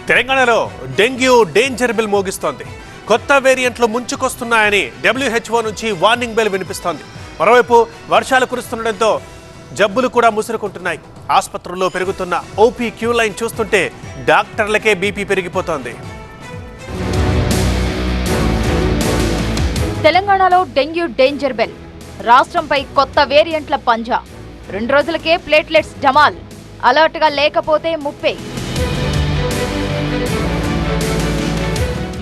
తెలంగాణలో dengue danger bell మోగిస్తోంది. కొత్త వేరియంట్లు ముంచుకొస్తున్నాయని WHO నుంచి వార్నింగ్ బెల్ వినిపిస్తోంది. మరోవైపు వర్షాలు కురుస్తుండటంతో జబ్బులు కూడా ముసురుకుంటున్నాయి. ఆసుపత్రుల్లో పెరుగుతున్న ఓపీ క్యూ లైన్ చూస్తుంటే డాక్టర్లకే బీపీ పెరిగిపోతోంది. తెలంగాణలో డెంగ్యూ డేంజర్ బెల్. రాష్ట్రంపై కొత్త వేరియంట్ల పంజా. 2 రోజులకే ప్లేట్లెట్స్ డమాల్. అలర్ట్గా లేకపోతే ముప్పే.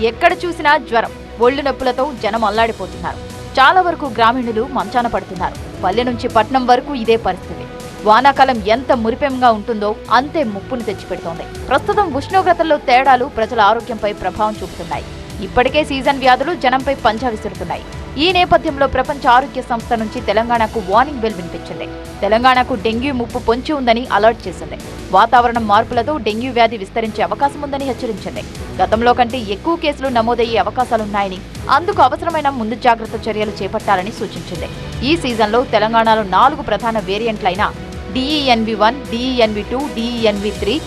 ఎక్కడ చూసినా జ్వరం, ఒళ్ళు నొప్పులతో జనం అల్లాడిపోతున్నారు. చాలా వరకు గ్రామీణులు మంచాన పడుతున్నారు. పల్లె నుంచి పట్నం వరకు ఇదే పరిస్థితి. వానాకాలం ఎంత మురిపెంగా ఉంటుందో అంతే ముప్పును తెచ్చిపెడుతోంది. ప్రస్తుతం ఉష్ణోగ్రతల్లో తేడాలు ప్రజల ఆరోగ్యంపై ప్రభావం చూపుతున్నాయి. ఇప్పటికే సీజన్ వ్యాధులు జనంపై పంజా విసురుతున్నాయి. ఈ నేపథ్యంలో ప్రపంచ ఆరోగ్య సంస్థ నుంచి తెలంగాణకు వార్నింగ్ బెల్ వినిపించింది. తెలంగాణకు డెంగ్యూ ముప్పు పొంచి ఉందని అలర్ట్ చేసింది. వాతావరణం మార్పులతో డెంగ్యూ వ్యాధి విస్తరించే అవకాశం ఉందని హెచ్చరించింది. గతంలో కంటే ఎక్కువ కేసులు నమోదయ్యే అవకాశాలున్నాయని, అందుకు అవసరమైన ముందు జాగ్రత్త చర్యలు చేపట్టాలని సూచించింది. ఈ సీజన్లో తెలంగాణలో 4 ప్రధాన వేరియంట్లైన DENV1, DENV2, DENV3,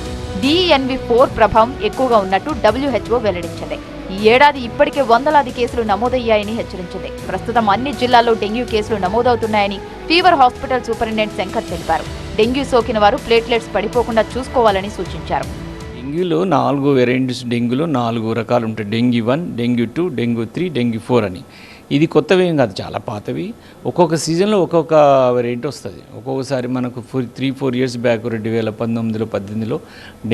DENV4 ప్రభావం ఎక్కువగా ఉన్నట్టు WHO వెల్లడించింది. ఈ ఏడాది ఇప్పటికే వందలాది కేసులు నమోదయ్యాయని హెచ్చరించింది. ప్రస్తుతం అన్ని జిల్లాల్లో డెంగ్యూ కేసులు నమోదవుతున్నాయని ఫీవర్ హాస్పిటల్ సూపరింటెండెంట్ శంకర్ తెలిపారు. డెంగ్యూ సోకిన వారు ప్లేట్లెట్స్ పడిపోకుండా చూసుకోవాలని సూచించారు. డెంగ్యూలో 4 వెరైటీస్, డెంగ్యూలో 4 రకాలు ఉంటాయి. డెంగ్యూ1, డెంగ్యూ2, డెంగ్యూ3, డెంగ్యూ4 అని. ఇది కొత్తవి ఏం కాదు, చాలా పాతవి. ఒక్కొక్క సీజన్లో ఒక్కొక్క వెరైటీ వస్తుంది. ఒక్కొక్కసారి మనకు 3-4 ఇయర్స్ బ్యాక్ 2019-18లో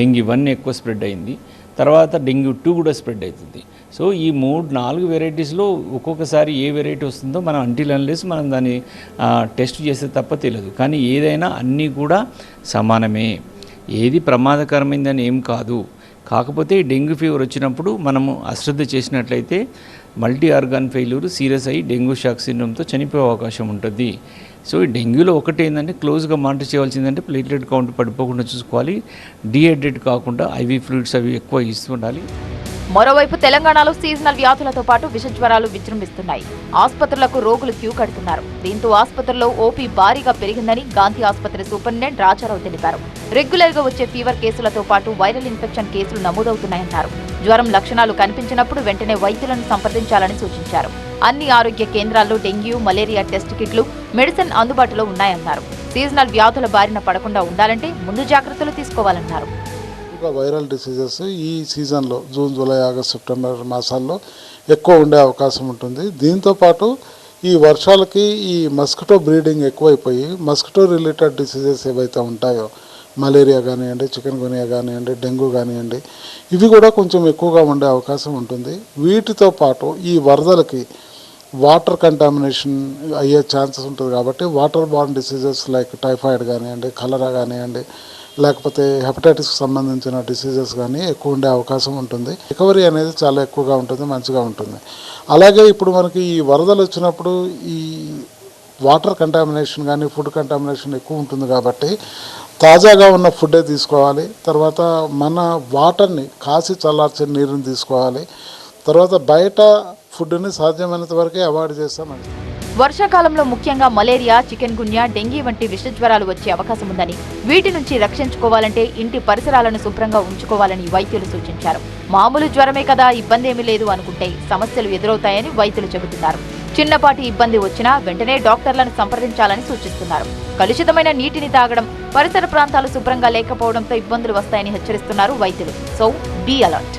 డెంగ్యూ1 ఎక్కువ స్ప్రెడ్ అయింది. తర్వాత డెంగ్యూ2 కూడా స్ప్రెడ్ అవుతుంది. సో ఈ 3-4 వెరైటీస్లో ఒక్కొక్కసారి ఏ వెరైటీ వస్తుందో మనం అన్లెస్ మనం దాన్ని టెస్ట్ చేస్తే తప్ప తెలియదు. కానీ ఏదైనా అన్నీ కూడా సమానమే, ఏది ప్రమాదకరమైందని ఏం కాదు. కాకపోతే డెంగ్యూ ఫీవర్ వచ్చినప్పుడు మనము అశ్రద్ధ చేసినట్లయితే మల్టీ ఆర్గాన్ ఫెయిల్యూర్ సీరియస్ అయ్యి డెంగ్యూ షాక్ సిండ్రోమ్తో చనిపోయే అవకాశం ఉంటుంది. సో ఈ డెంగ్యూలో ఒకటి ఏంటంటే క్లోజ్గా మానిటర్ చేయవలసిందంటే ప్లేట్లెట్ కౌంట్ పడిపోకుండా చూసుకోవాలి. డీహైడ్రేట్ కాకుండా ఐవీ ఫ్లూయిడ్స్ అవి ఎక్కువ ఇస్తుండాలి. మరోవైపు తెలంగాణలో సీజనల్ వ్యాధులతో పాటు విష జ్వరాలు విజృంభిస్తున్నాయి. ఆసుపత్రులకు రోగులు క్యూ కడుతున్నారు. దీంతో ఆసుపత్రుల్లో ఓపీ భారీగా పెరిగిందని గాంధీ ఆసుపత్రి సూపరింటెండెంట్ రాజారావు తెలిపారు. రెగ్యులర్ గా వచ్చే ఫీవర్ కేసులతో పాటు వైరల్ ఇన్ఫెక్షన్ కేసులు నమోదవుతున్నాయన్నారు. జ్వరం లక్షణాలు కనిపించినప్పుడు వెంటనే వైద్యులను సంప్రదించాలని సూచించారు. అన్ని ఆరోగ్య కేంద్రాల్లో డెంగ్యూ, మలేరియా టెస్ట్ కిట్లు, మెడిసిన్ అందుబాటులో ఉన్నాయన్నారు. సీజనల్ వ్యాధుల బారిన పడకుండా ఉండాలంటే ముందు జాగ్రత్తలు తీసుకోవాలన్నారు. వైరల్ డిసీజెస్ ఈ సీజన్లో జూన్, జూలై, ఆగస్ట్, సెప్టెంబర్ మాసాల్లో ఎక్కువ ఉండే అవకాశం ఉంటుంది. దీంతోపాటు ఈ వర్షాలకి ఈ మస్కిటో బ్రీడింగ్ ఎక్కువైపోయి మస్కిటో రిలేటెడ్ డిసీజెస్ ఏవైతే ఉంటాయో, మలేరియా కానివ్వండి, చికెన్ గునియా కానివ్వండి, డెంగ్యూ కానివ్వండి, ఇవి కూడా కొంచెం ఎక్కువగా ఉండే అవకాశం ఉంటుంది. వీటితో పాటు ఈ వరదలకి వాటర్ కంటామినేషన్ అయ్యే ఛాన్సెస్ ఉంటుంది. కాబట్టి water born diseases like typhoid కానివ్వండి, కలరా కానివ్వండి, లేకపోతే హెపటైటిస్కి సంబంధించిన డిసీజెస్ కానీ ఎక్కువ ఉండే అవకాశం ఉంటుంది. రికవరీ అనేది చాలా ఎక్కువగా ఉంటుంది, మంచిగా ఉంటుంది. అలాగే ఇప్పుడు మనకి ఈ వరదలు వచ్చినప్పుడు ఈ వాటర్ కంటామినేషన్ కానీ ఫుడ్ కంటామినేషన్ ఎక్కువ ఉంటుంది. కాబట్టి తాజాగా ఉన్న ఫుడ్డే తీసుకోవాలి. తర్వాత మన వాటర్ని కాసి చల్లార్చిన నీరుని తీసుకోవాలి. తర్వాత బయట ఫుడ్ని సాధ్యమైనంత వరకే అవాయిడ్ చేస్తామండి. వర్షాకాలంలో ముఖ్యంగా మలేరియా, చికెన్ గున్యా, డెంగీ వంటి విష జ్వరాలు వచ్చే అవకాశం ఉందని, వీటి నుంచి రక్షించుకోవాలంటే ఇంటి పరిసరాలను శుభ్రంగా ఉంచుకోవాలని వైద్యులు సూచించారు. మామూలు జ్వరమే కదా, ఇబ్బంది ఏమీ లేదు అనుకుంటే సమస్యలు ఎదురవుతాయని వైద్యులు చెబుతున్నారు. చిన్నపాటి ఇబ్బంది వచ్చినా వెంటనే డాక్టర్లను సంప్రదించాలని సూచిస్తున్నారు. కలుషితమైన నీటిని తాగడం, పరిసర ప్రాంతాలు శుభ్రంగా లేకపోవడంతో ఇబ్బందులు వస్తాయని హెచ్చరిస్తున్నారు వైద్యులు. So be alert.